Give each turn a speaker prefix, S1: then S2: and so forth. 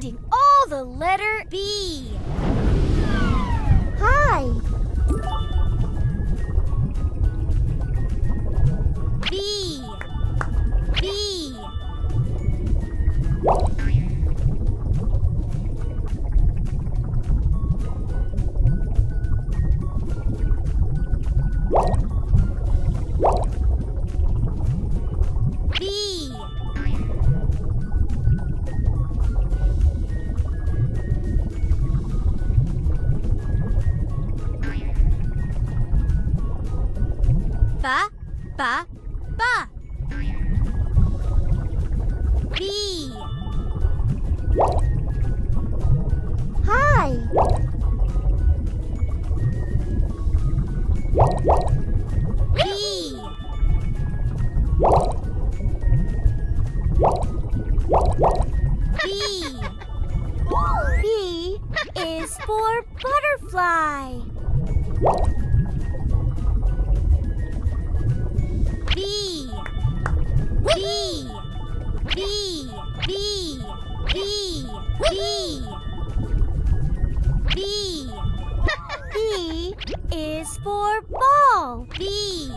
S1: Finding all the letter B.
S2: Hi.
S1: B. B. B. Ba, ba, ba. B.
S2: Hi.
S1: B. B.
S2: B is for butterfly.
S1: B. B. B. B. B. B. B.
S2: B is for ball.
S1: B.